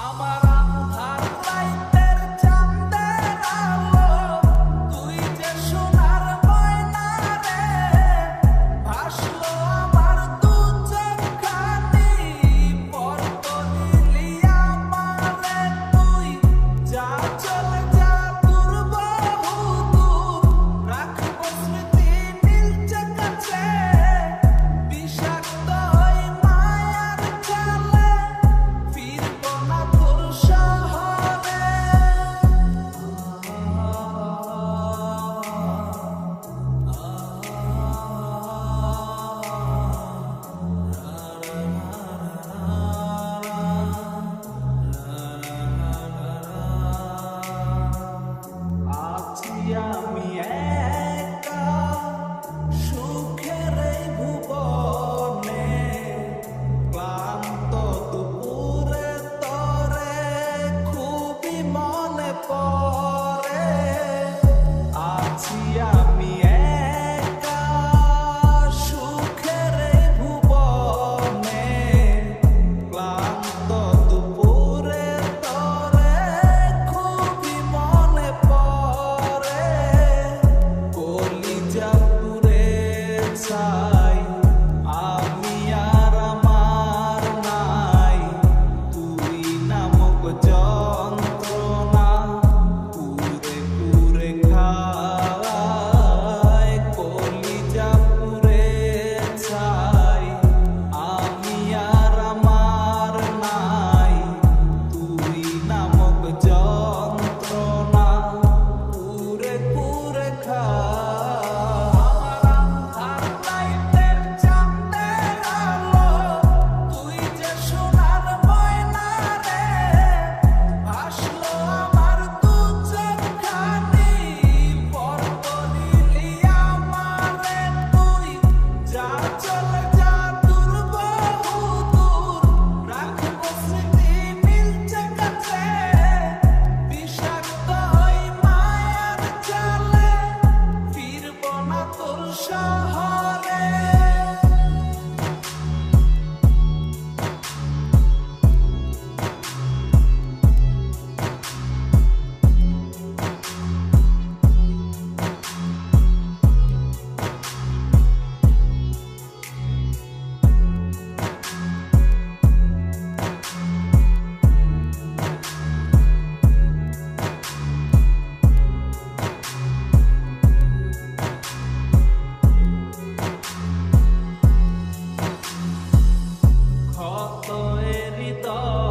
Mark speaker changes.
Speaker 1: আমার আন্ধার রাইতের চাঁদের আলো, তুই যে সোনার ময়না রে, ভাসলো আমার দু চোখখানি, পরতলি আমারে তুই যা চলে যা দূর বহু দূর, রাখবো স্মৃতি নীলচে কাছে, বিষাক্ত ওই মায়ার জালে ফিরবো না তোর শহরে। আছি আমি একা সুখের এই ভুবনে, ক্লান্ত দুপুরে তরে খুবই মনে পড়ে। আছি আমি একা সুখের এই ভুবনে, ক্লান্ত দুপুরে তরে খুবই মনে পড়ে। কলিজা পুড়ে ছাই, আমি আর আমার নাই, তুই নামক যন্ত্রণা পুরে পুরে খায়। কলিজা পুড়ে ছাই, আমি আর আমার নাই, তুই নামক যন্ত্রণা পুরে পুরে খায়। আমার আন্ধার রাইতের চাঁদের আলো, তুই যে সোনার ময়না রে, ভাসলো আমার দু চোখখানি, পরতলি আমারে তুই যা চলে যা দূর বহু দূর, রাখবো স্মৃতি নীলচে কাছে, বিষাক্ত ওই মায়ার জালে ফিরবো না তোর শহরে। ক্ষত এ হৃদয়